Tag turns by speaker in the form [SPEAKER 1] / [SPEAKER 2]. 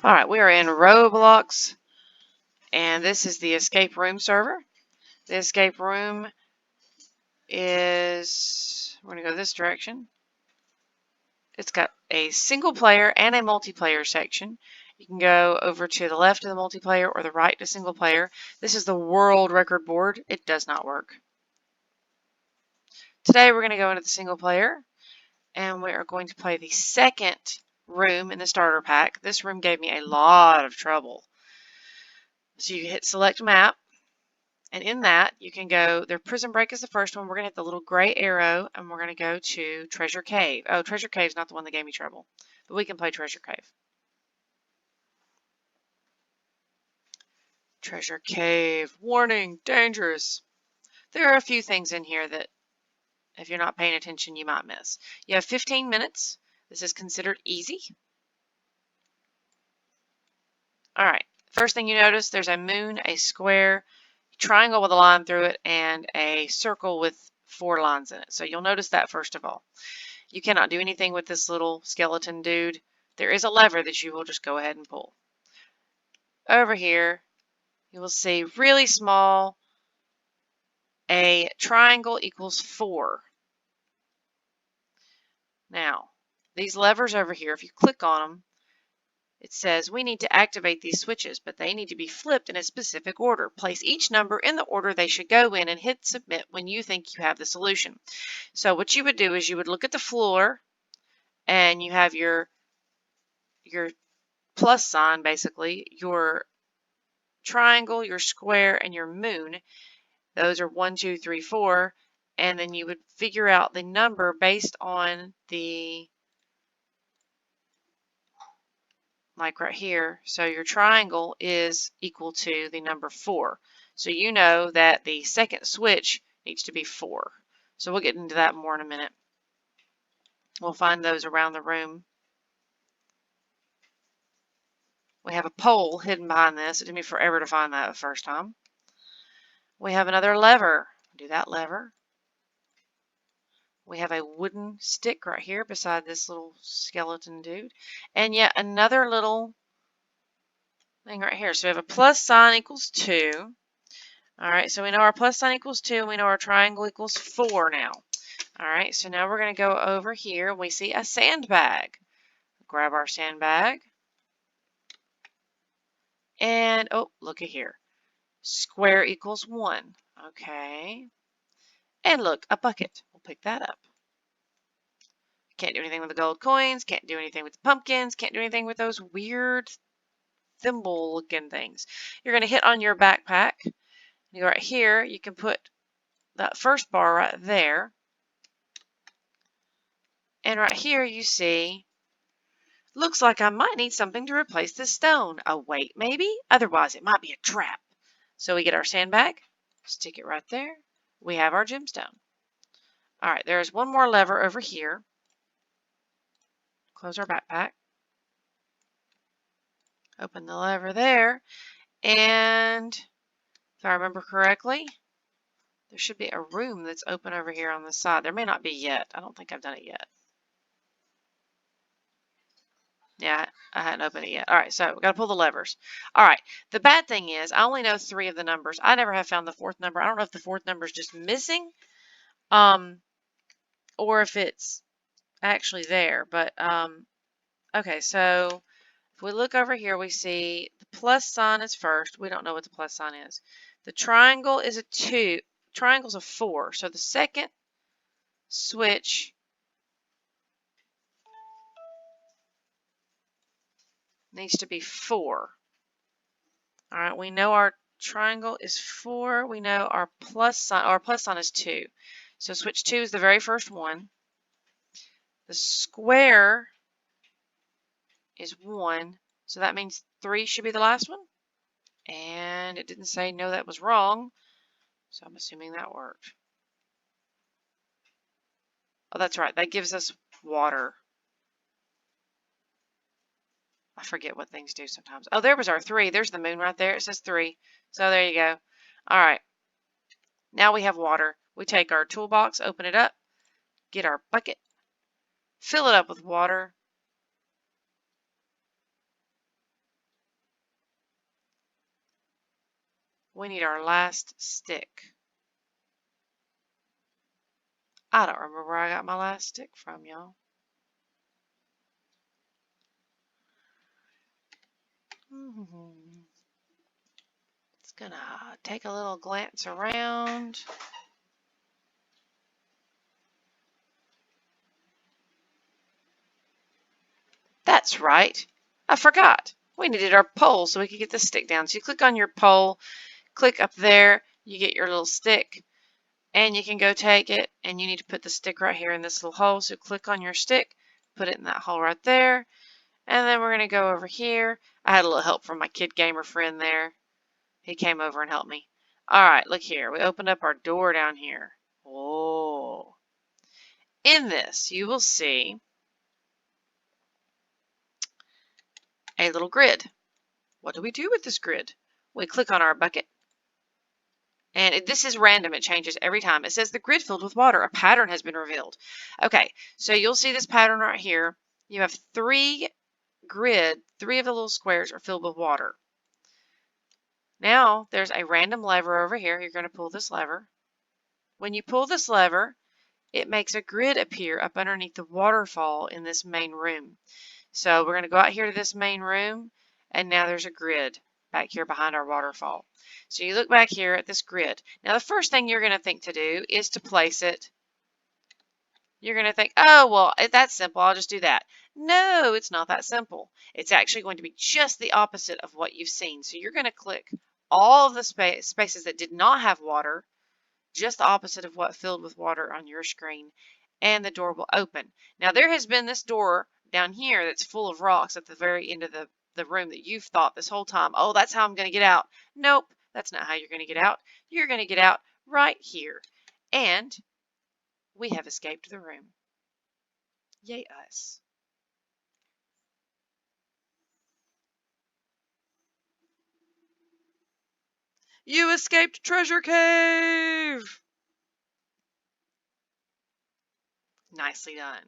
[SPEAKER 1] Alright, we are in Roblox, and this is the escape room server. The escape room is, we're going to go this direction. It's got a single player and a multiplayer section. You can go over to the left of the multiplayer or the right to single player. This is the world record board. It does not work. Today we're going to go into the single player, and we are going to play the second room in the starter pack. This room gave me a lot of trouble. So you hit select map, and in that you can go, their prison break is the first one. We're going to hit the little gray arrow, and we're going to go to treasure cave. Oh, treasure cave is not the one that gave me trouble, but we can play treasure cave. Treasure cave, warning, dangerous. There are a few things in here that if you're not paying attention you might miss. You have 15 minutes. This is considered easy. Alright, first thing you notice, there's a moon, a square, triangle with a line through it, and a circle with 4 lines in it. So you'll notice that first of all. You cannot do anything with this little skeleton dude. There is a lever that you will just go ahead and pull. Over here, you will see really small, a triangle equals 4. Now, these levers over here, if you click on them, it says we need to activate these switches, but they need to be flipped in a specific order. Place each number in the order they should go in and hit submit when you think you have the solution. So what you would do is you would look at the floor, and you have your plus sign, basically, your triangle, your square, and your moon. Those are 1, 2, 3, 4, and then you would figure out the number based on the, like right here. So your triangle is equal to the number 4. So you know that the second switch needs to be 4. So we'll get into that more in a minute. We'll find those around the room. We have a pole hidden behind this. It took me forever to find that the first time. We have another lever. Do that lever. We have a wooden stick right here beside this little skeleton dude. And yet another little thing right here. So we have a plus sign equals 2. Alright, so we know our plus sign equals 2. And we know our triangle equals 4 now. Alright, so now we're going to go over here. We see a sandbag. Grab our sandbag. And, oh, look at here. Square equals 1. Okay. And look, a bucket. We'll pick that up. Can't do anything with the gold coins. Can't do anything with the pumpkins. Can't do anything with those weird thimble looking things. You're going to hit on your backpack. You go right here. You can put that first bar right there. And right here you see, looks like I might need something to replace this stone. A weight maybe? Otherwise it might be a trap. So we get our sandbag. Stick it right there. We have our gemstone. Alright, there's one more lever over here. Close our backpack. Open the lever there. And if I remember correctly, there should be a room that's open over here on the side. There may not be yet. I don't think I've done it yet. Yeah, I hadn't opened it yet. Alright, so we've got to pull the levers. Alright, the bad thing is I only know 3 of the numbers. I never have found the 4th number. I don't know if the 4th number is just missing or if it's actually there. But, okay, so if we look over here, we see the plus sign is first. We don't know what the plus sign is. The triangle is a 2. Triangle's a 4. So the second switch needs to be 4. All right, we know our triangle is 4. We know our plus sign is 2. So switch 2 is the very first one. The square is 1. So that means 3 should be the last one. And it didn't say no, that was wrong. So I'm assuming that worked. Oh, that's right. That gives us water. I forget what things do sometimes. Oh, there was our 3. There's the moon right there. It says 3. So there you go. All right. Now we have water. We take our toolbox, open it up, get our bucket, fill it up with water, We need our last stick. I don't remember where I got my last stick from, y'all. It's gonna take a little glance around. That's right. I forgot. We needed our pole so we could get the stick down. So you click on your pole, click up there, you get your little stick, and you can go take it, and you need to put the stick right here in this little hole. So click on your stick, put it in that hole right there, and then we're going to go over here. I had a little help from my Kidgamer friend there. He came over and helped me. All right, look here. We opened up our door down here. Oh. In this, you will see a little grid. What do we do with this grid? We click on our bucket. And this is random. It changes every time. It says the grid filled with water. A pattern has been revealed. Okay, so you'll see this pattern right here. You have three of the little squares are filled with water. Now there's a random lever over here. You're going to pull this lever. When you pull this lever, it makes a grid appear up underneath the waterfall in this main room. So we're going to go out here to this main room, and now there's a grid back here behind our waterfall. So you look back here at this grid. Now the first thing you're going to think to do is to place it. You're going to think, oh, well, that's simple. I'll just do that. No, it's not that simple. It's actually going to be just the opposite of what you've seen. So you're going to click all of the spaces that did not have water, just the opposite of what filled with water on your screen, and the door will open. Now there has been this door down here that's full of rocks at the very end of the room that you've thought this whole time, oh, that's how I'm going to get out. Nope, that's not how you're going to get out. You're going to get out right here. And we have escaped the room. Yay us. You escaped Treasure Cave! Nicely done.